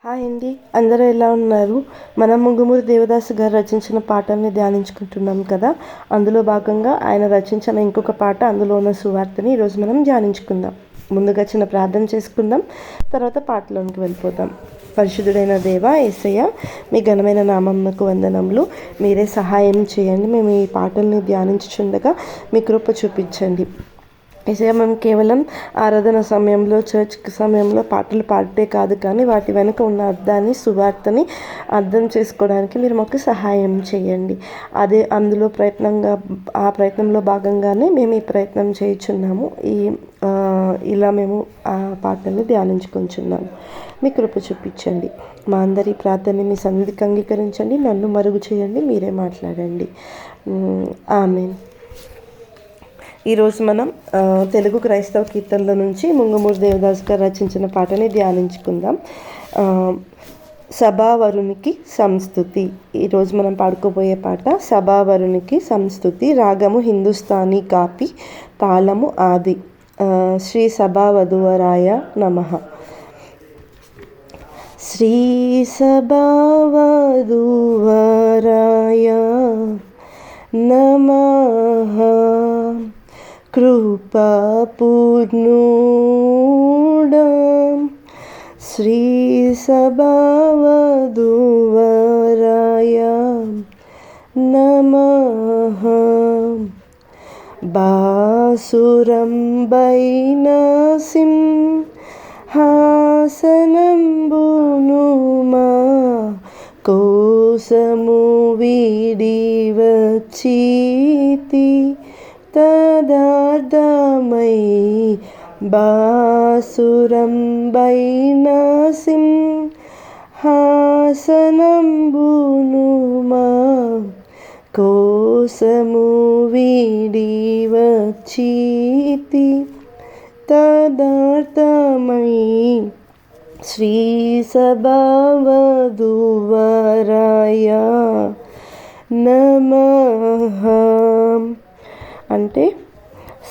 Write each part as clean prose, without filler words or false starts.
Hi అండి, అందరూ ఎలా ఉన్నారు? మనం ముంగుమూరి దేవదాసు గారు రచించిన పాటల్ని ధ్యానించుకుంటున్నాం కదా. అందులో భాగంగా ఆయన రచించిన ఇంకొక పాట, అందులో ఉన్న సువార్తని ఈరోజు మనం ధ్యానించుకుందాం. ముందుగా చిన్న ప్రార్థన చేసుకుందాం, తర్వాత పాటలోనికి వెళ్ళిపోదాం. పరిశుద్ధుడైన దేవ యేసయ్య, మీ ఘనమైన నామమునకు వందనములు. మీరే సహాయం చేయండి. మేము ఈ పాటల్ని ధ్యానించుచుండగా మీ కృప చూపించండి. యేసయ్య, మేము కేవలం ఆరాధన సమయంలో, చర్చ్ సమయంలో పాటలు పాడితే కాదు, కానీ వాటి వెనుక ఉన్న అర్థాన్ని, సువార్తని అర్థం చేసుకోవడానికి మీరు మాకు సహాయం చేయండి. అందులో ఆ ప్రయత్నంలో భాగంగానే మేము ఈ ప్రయత్నం చేయుచున్నాము. ఇలా మేము ఆ పాటల్ని ధ్యానించుకుంటున్నాము. మీ కృప చూపించండి. మా అందరి ప్రార్థనని మీ సన్నిధికి అంగీకరించండి. నన్ను మరుగు చేయండి. మీరే మాట్లాడండి. ఆమేన్. ఈరోజు మనం తెలుగు క్రైస్తవ కీర్తనల నుంచి ముంగుమూరి దేవదాసు గారు రచించిన పాటని ధ్యానించుకుందాం. సభావరునికి సంస్తుతి. ఈరోజు మనం పాడుకోబోయే పాట సభావరునికి సంస్తుతి. రాగము హిందుస్థానీ కాపి, తాళము ఆది. శ్రీ సభావధూవరాయ నమః. శ్రీ సభావధూవరాయ నమః. కృపాపూర్ణుడా శ్రీ సభావధూవరాయ నమః. బాసురంబైన సింహాసనంబును మా కోసము వీడి వచ్చితి తదార్థమై. బాసురంబైన సింహాసనంబును మా కోసము వీడి వచ్చితి తదార్థమై. శ్రీ సభావధూవరాయ నమః. అంటే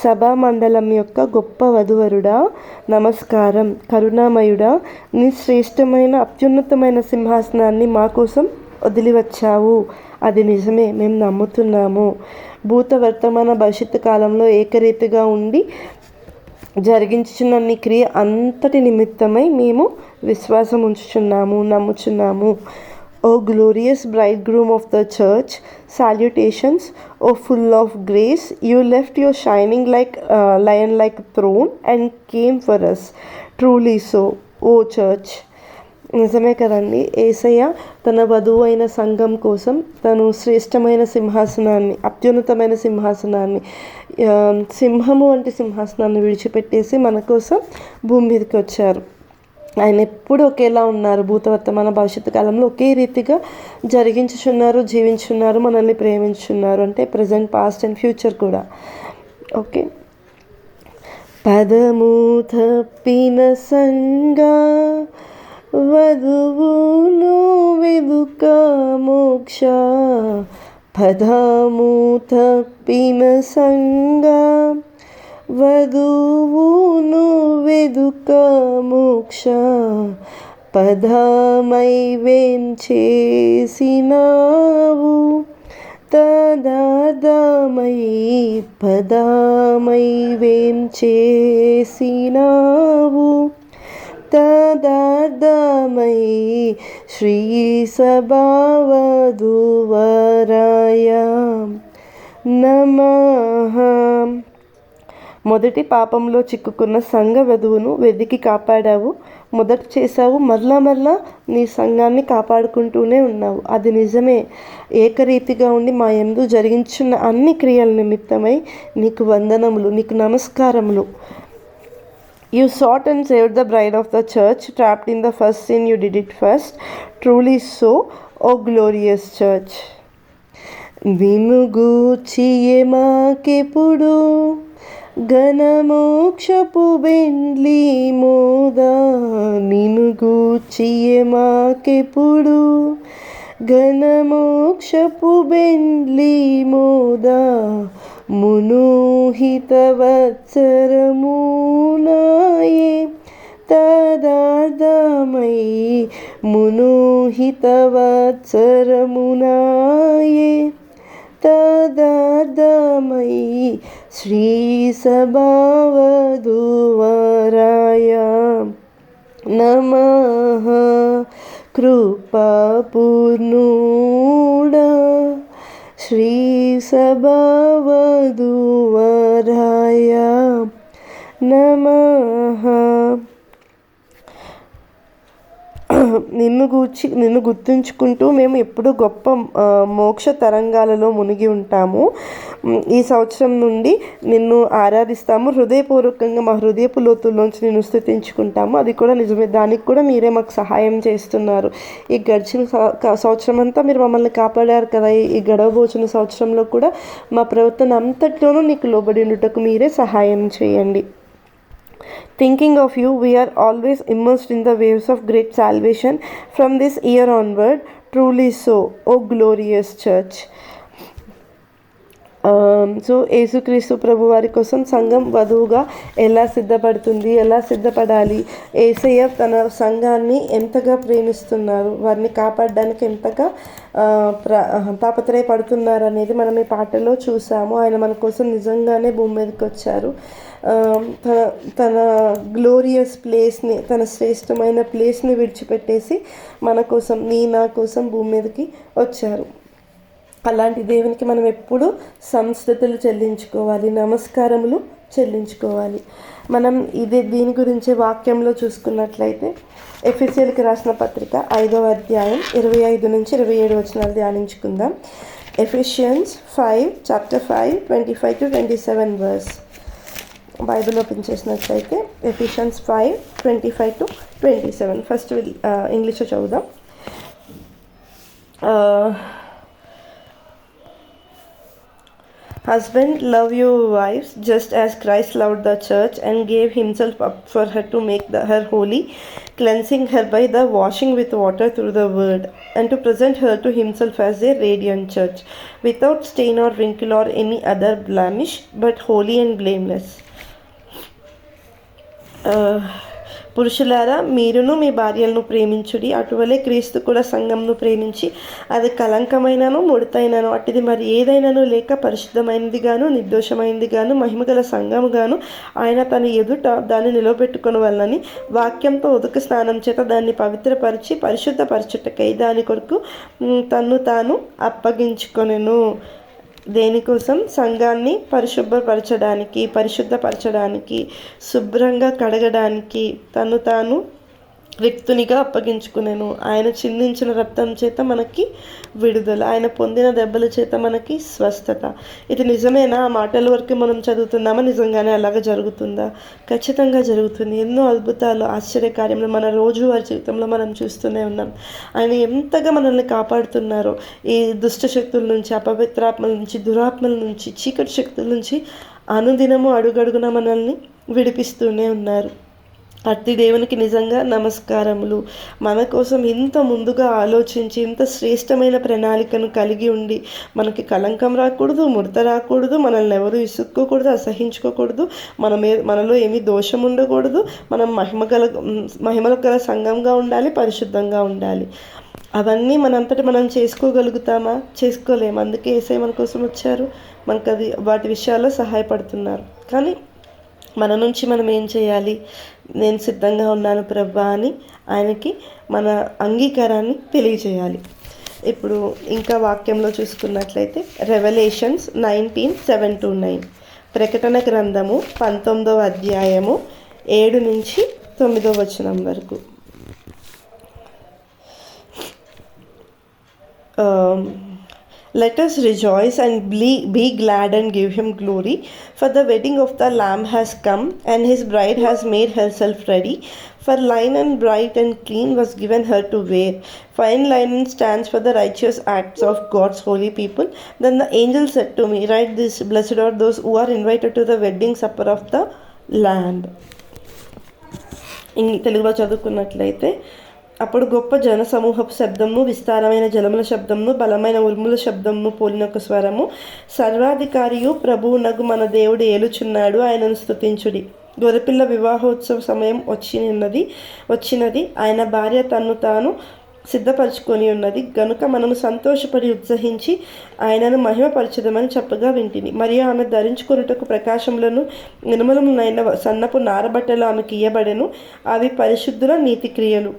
సభామండలం యొక్క గొప్ప వధువరుడా నమస్కారం. కరుణామయుడా, నీ శ్రేష్టమైన అత్యున్నతమైన సింహాసనాన్ని మా కోసం వదిలివచ్చావు. అది నిజమే, మేము నమ్ముతున్నాము. భూత వర్తమాన భవిష్యత్తు కాలంలో ఏకరీతిగా ఉండి జరిగించుచున్న నీ క్రియ అంతటి నిమిత్తమై మేము విశ్వాసం ఉంచుచున్నాము, నమ్ముచున్నాము. O glorious bridegroom of the church, salutations. O full of grace, you left your shining lion-like throne and came for us. Truly so, O church. నిజమే కదండి. యేసయ్య తన వధువు అయిన సంఘం కోసం తను శ్రేష్టమైన సింహాసనాన్ని, అత్యున్నతమైన సింహాసనాన్ని, సింహము వంటి సింహాసనాన్ని విడిచిపెట్టేసి మన కోసం భూమి మీదకి వచ్చారు. ఆయన ఎప్పుడు ఒకేలా ఉన్నారు. భూతవర్తమాన భవిష్యత్తు కాలంలో ఒకే రీతిగా జరిగించుచున్నారు, జీవించున్నారు, మనల్ని ప్రేమించున్నారు. అంటే ప్రజెంట్, పాస్ట్ అండ్ ఫ్యూచర్ కూడా. ఓకే. పదము తప్పిన సంగా వధువును వెదుక మోక్ష. పదము తప్పిన సంగా వధువును వెదుక మోక్ష. పదమై వేంచేసినావు తదార్థమై. పదమై వేంచేసినావు తదార్థమై. శ్రీ సభావధూవరాయ నమః. మొదటి పాపంలో చిక్కుకున్న సంఘ వధువును వెదికి కాపాడావు. మొదట చేశావు, మరలా నీ సంఘాన్ని కాపాడుకుంటూనే ఉన్నావు. అది నిజమే. ఏకరీతిగా ఉండి మా యందు జరిగించున్న అన్ని క్రియల నిమిత్తమై నీకు వందనములు, నీకు నమస్కారములు. You sought and saved the bride of the church, trapped in the first sin, you did it first. Truly so, O glorious church. నిన్ను గూర్చి మాకెప్పుడు ఘనమోక్షపు బెండ్లి మోదా. నిన్ను గూర్చి మాకెప్పుడు ఘనమోక్షపు బెండ్లి మోదా. మును హితవత్సరమునాయే తదార్థమయీ మునోహితవత్సరమునాయే తదార్థమయీ శ్రీసభావధూవరాయ నమః కృపాపూర్ణుడా శ్రీసభావధూవరాయ నమః. నిన్ను గుర్తుంచుకుంటూ మేము ఎప్పుడూ గొప్ప మోక్ష తరంగాలలో మునిగి ఉంటాము. ఈ సంవత్సరం నుండి నిన్ను ఆరాధిస్తాము, హృదయపూర్వకంగా మా హృదయపు లోతుల్లోంచి నిన్ను స్తుతించుకుంటాము. అది కూడా నిజమే, దానికి కూడా మీరే మాకు సహాయం చేస్తున్నారు. ఈ గడిచిన సంవత్సరం అంతా మీరు మమ్మల్ని కాపాడారు కదా. ఈ గడవబోచిన సంవత్సరంలో కూడా మా ప్రవర్తన అంతట్లోనూ నీకు లోబడి ఉండుటకు మీరే సహాయం చేయండి. Thinking of you, we are always immersed in the waves of great salvation from this year onward. Truly so, O glorious church. So యేసుక్రీస్తు ప్రభు వారి కోసం సంఘం వధువుగా ఎలా సిద్ధపడుతుంది, ఎలా సిద్ధపడాలి, యేసయ్య తన సంఘాన్ని ఎంతగా ప్రేమిస్తున్నారు, వారిని కాపాడడానికి ఎంతగా తాపత్రయపడుతున్నారు అనేది మనం ఈ పాటలో చూసాము. ఆయన మన కోసం నిజంగానే భూమి మీదకి వచ్చారు. తన గ్లోరియస్ ప్లేస్ని, తన శ్రేష్టమైన ప్లేస్ని విడిచిపెట్టేసి మన కోసం, నా కోసం భూమి మీదకి వచ్చారు. అలాంటి దేవునికి మనం ఎప్పుడూ సంస్థుతులు చెల్లించుకోవాలి, నమస్కారములు చెల్లించుకోవాలి. మనం దీని గురించి వాక్యంలో చూసుకున్నట్లయితే ఎఫెసీయులకు రాసిన పత్రిక 5వ అధ్యాయం 25 నుంచి 27 వచనాలు ధ్యానించుకుందాం. Ephesians 5 chapter 5 25 to 27 verse. Bible open చేసినట్లయితే ఎఫెషియన్స్ 5 25 to 27. ఫస్ట్ ఇంగ్లీష్లో చదువుదాం. Husband, love your wives just as Christ loved the church and gave himself up for her to make her holy, cleansing her by the washing with water through the word, and to present her to himself as a radiant church, without stain or wrinkle or any other blemish, but holy and blameless. పురుషులారా, మీరును మీ భార్యలను ప్రేమించుడి, అటువలే క్రీస్తు కూడా సంఘంను ప్రేమించి అది కలంకమైనను ముడతైనను అట్టిది మరి ఏదైనాను లేక పరిశుద్ధమైనదిగాను నిర్దోషమైనదిగాను మహిమగల సంఘముగాను ఆయన తన ఎదుట దాన్ని నిలబెట్టుకొనవలనని వాక్యంతో ఉదక స్నానం చేత దాన్ని పవిత్రపరిచి పరిశుద్ధపరచుటకై దాని కొరకు తన్ను తాను అప్పగించుకొనెను. దేనికోసం? సంఘాన్ని పరిశుద్ధపరచడానికి, శుభ్రంగా కడగడానికి తను తాను రిక్తునిగా అప్పగించుకునేను. ఆయన చిందించిన రక్తం చేత మనకి విడుదల, ఆయన పొందిన దెబ్బల చేత మనకి స్వస్థత. ఇది నిజమేనా? ఆ మాటల వరకు మనం చదువుతున్నామా? నిజంగానే అలాగ జరుగుతుందా? ఖచ్చితంగా జరుగుతుంది. ఎన్నో అద్భుతాలు, ఆశ్చర్యకార్యములు మన రోజువారి జీవితంలో మనం చూస్తూనే ఉన్నాం. ఆయన ఎంతగా మనల్ని కాపాడుతున్నారో ఈ దుష్ట శక్తుల నుంచి, అపవిత్రాత్మల నుంచి, దురాత్మల నుంచి, చీకటి శక్తుల నుంచి అనుదినము అడుగడుగున మనల్ని విడిపిస్తూనే ఉన్నారు. అట్టి దేవునికి నిజంగా నమస్కారములు. మన కోసం ఇంత ముందుగా ఆలోచించి ఇంత శ్రేష్టమైన ప్రణాళికను కలిగి ఉండి మనకి కలంకం రాకూడదు, ముడత రాకూడదు, మనల్ని ఎవరు ఇసుక్కోకూడదు, అసహించుకోకూడదు, మనలో ఏమీ దోషం ఉండకూడదు, మనం మహిమల గల సంఘంగా ఉండాలి, పరిశుద్ధంగా ఉండాలి. అవన్నీ మనంతటి మనం చేసుకోగలుగుతామా? చేసుకోలేము. అందుకే యేసయ్య మన కోసం వచ్చారు, మనకు వాటి విషయాల్లో సహాయపడుతున్నారు. కానీ మన నుంచి మనం ఏం చేయాలి? నేను సిద్ధంగా ఉన్నాను ప్రభా అని ఆయనకి మన అంగీకారాన్ని తెలియజేయాలి. ఇప్పుడు ఇంకా వాక్యంలో చూసుకున్నట్లయితే రెవల్యూషన్స్ 19:7-9, ప్రకటన గ్రంథము 19వ అధ్యాయము 7 నుంచి 9వ వచనం వరకు. Let us rejoice and be glad and give him glory, for the wedding of the Lamb has come, and his bride has made herself ready. For linen bright and clean was given her to wear. Fine linen stands for the righteous acts of God's holy people. Then the angel said to me, write this, blessed are those who are invited to the wedding supper of the Lamb. తెలుగులో చదువుకున్నట్లయితే, అప్పుడు గొప్ప జన సమూహపు శబ్దము, విస్తారమైన జలముల శబ్దము, బలమైన ఉరుముల శబ్దము పోలిన ఒక స్వరము, సర్వాధికారియు ప్రభువునగు మన దేవుడు ఏలుచున్నాడు, ఆయనను స్తుతించుడి. గొర్రెపిల్ల వివాహోత్సవ సమయం వచ్చినది. ఆయన భార్య తన్ను తాను సిద్ధపరచుకొని ఉన్నది గనుక మనము సంతోషపడి ఉత్సహించి ఆయనను మహిమపరచదమని చెప్పగా వింటిని. మరియు ఆమె ధరించుకొనుటకు ప్రకాశములను నిర్మలములైన సన్నపు నారబట్టలు ఆమెకి ఇయ్యబడెను. అవి పరిశుద్ధుల నీతి క్రియలు.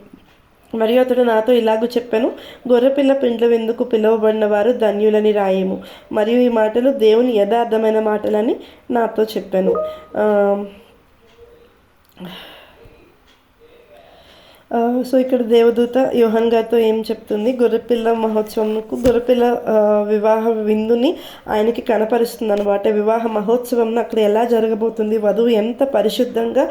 మరియు అతడు నాతో ఇలాగూ చెప్పాను, గొర్రెపిల్ల పెండ్ల విందుకు పిలువబడిన వారు ధన్యులని రాయేము. మరియు ఈ మాటలు దేవుని యథార్థమైన మాటలని నాతో చెప్పాను. సో ఇక్కడ దేవదూత యోహాన్ గారితో ఏం చెప్తుంది, గొర్రెపిల్ల మహోత్సవంకు గొర్రెపిల్ల వివాహ విందుని ఆయనకి కనపరుస్తుంది అనమాట. వివాహ మహోత్సవం అక్కడ ఎలా జరగబోతుంది, వధువు ఎంత పరిశుద్ధంగా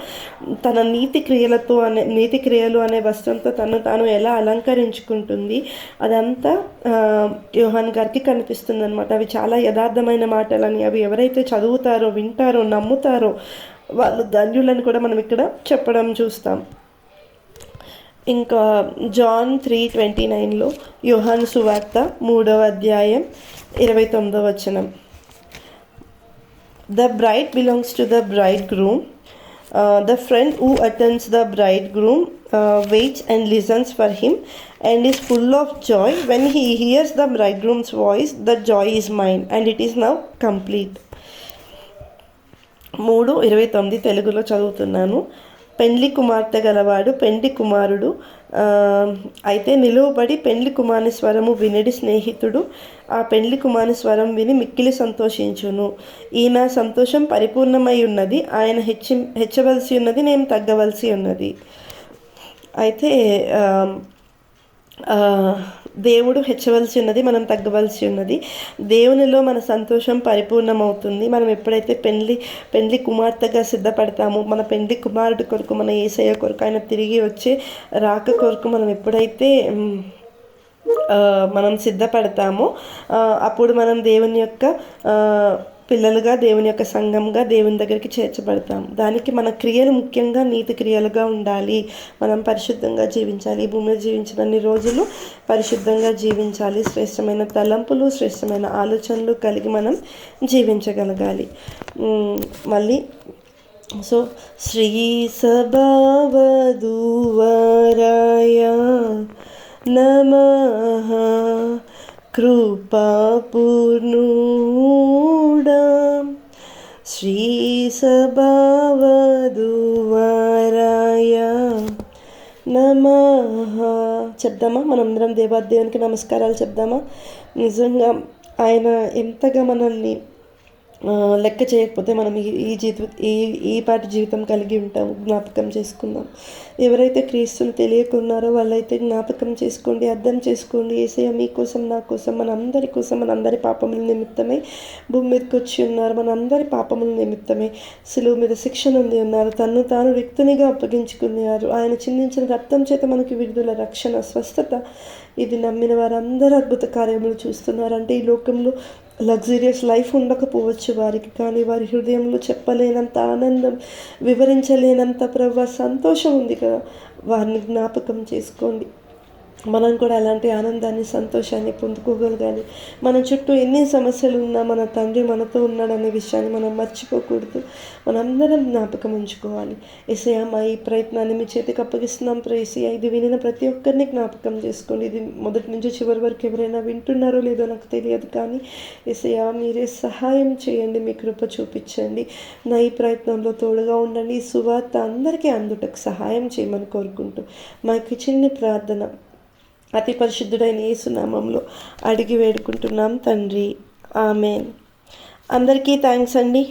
తన నీతి క్రియలు అనే వస్త్రంతో తాను ఎలా అలంకరించుకుంటుంది అదంతా యోహాన్ గారికి కనిపిస్తుంది అనమాట. అవి చాలా యథార్థమైన మాటలని, అవి ఎవరైతే చదువుతారో, వింటారో, నమ్ముతారో వాళ్ళు ధన్యులని కూడా మనం ఇక్కడ చెప్పడం చూస్తాం. ఇంకా జాన్ 3:29 యోహాను సువార్త 3వ అధ్యాయం 29వ వచనం, the bride belongs to the bride groom, the friend who attends the bride groom waits and listens for him and is full of joy when he hears the bridegroom's voice. The joy is mine and it is now complete. 3:29 తెలుగులో చదువుతున్నాను. పెండ్లి కుమార్తె గలవాడు పెండ్లి కుమారుడు అయితే నిలువబడి పెండ్లి కుమారుని స్వరము వినడి స్నేహితుడు ఆ పెండ్లి కుమారుని స్వరం విని మిక్కిలి సంతోషించును. ఈ నా సంతోషం పరిపూర్ణమై ఉన్నది. ఆయన హెచ్చవలసి ఉన్నది, నేను తగ్గవలసి ఉన్నది. అయితే దేవుడు హెచ్చవలసి ఉన్నది, మనం తగ్గవలసి ఉన్నది. దేవునిలో మన సంతోషం పరిపూర్ణమవుతుంది. మనం ఎప్పుడైతే పెండ్లి కుమార్తెగా సిద్ధపడతామో, మన పెండ్లి కుమారుడి కొరకు, మన యేసయ్య కొరకు, ఆయన తిరిగి వచ్చే రాక కొరకు మనం ఎప్పుడైతే మనం సిద్ధపడతామో అప్పుడు మనం దేవుని యొక్క పిల్లలుగా, దేవుని యొక్క సంఘంగా దేవుని దగ్గరికి చేర్చబడతాం. దానికి మన క్రియలు ముఖ్యంగా నీతి క్రియలుగా ఉండాలి. మనం పరిశుద్ధంగా జీవించాలి. ఈ భూమిలో జీవించినన్ని రోజులు పరిశుద్ధంగా జీవించాలి. శ్రేష్టమైన తలంపులు, శ్రేష్టమైన ఆలోచనలు కలిగి మనం జీవించగలగాలి. మళ్ళీ సో శ్రీ సభావధూవరాయ నమః కృపాపూర్ణుడా శ్రీ సభావధూవరాయ నమః. చెప్దామా? మనందరం దేవాదేవునికి నమస్కారాలు చెప్దామా? నిజంగా ఆయన ఎంతగా మనల్ని లెక్క చేయకపోతే మనం ఈ పాటి జీవితం కలిగి ఉంటాము. జ్ఞాపకం చేసుకుందాం. ఎవరైతే క్రీస్తుని తెలియకున్నారో వాళ్ళైతే జ్ఞాపకం చేసుకోండి, అర్థం చేసుకోండి. యేసయ్య మీకోసం, నా కోసం, మనందరి కోసం, మనందరి పాపముల నిమిత్తమై భూమి మీదకి వచ్చి ఉన్నారు. మనందరి పాపముల నిమిత్తమై సిలువ మీద శిక్ష నొంది ఉన్నారు. తన్ను తాను రిక్తునిగా అప్పగించుకున్నారు. ఆయన చిందించిన రక్తం చేత మనకి విడుదల, రక్షణ, స్వస్థత. ఇది నమ్మిన వారందరూ అద్భుత కార్యములు చూస్తున్నారు. అంటే ఈ లోకంలో లగ్జరియస్ లైఫ్ ఉండకపోవచ్చు వారికి, కానీ వారి హృదయంలో చెప్పలేనంత ఆనందం, వివరించలేనంత సంతోషం ఉంది కదా. వారిని జ్ఞాపకం చేసుకోండి. మనం కూడా అలాంటి ఆనందాన్ని, సంతోషాన్ని పొందుకోగలగాలి. మన చుట్టూ ఎన్ని సమస్యలు ఉన్నా మన తండ్రి మనతో ఉన్నాడనే విషయాన్ని మనం మర్చిపోకూడదు. మనందరం జ్ఞాపకం ఉంచుకోవాలి. యేసయ్య, మా ఈ ప్రయత్నాన్ని మీ చేతికి అప్పగిస్తున్నాం యేసయ్య. ఇది వినిన ప్రతి ఒక్కరిని జ్ఞాపకం చేసుకోండి. ఇది మొదటి నుంచి చివరి వరకు ఎవరైనా వింటున్నారో లేదో నాకు తెలియదు, కానీ యేసయ్య మీరే సహాయం చేయండి, మీ కృప చూపించండి. నా ఈ ప్రయత్నంలో తోడుగా ఉండండి. ఈ సువార్త అందరికీ అందుటకు సహాయం చేయమని కోరుకుంటూ మాకు చిన్ని ప్రార్థన అతి పరిశుద్ధుడైన యేసు నామములో అడిగి వేడుకుంటున్నాం తండ్రి. ఆమెన్. అందరికీ థ్యాంక్స్ అండి.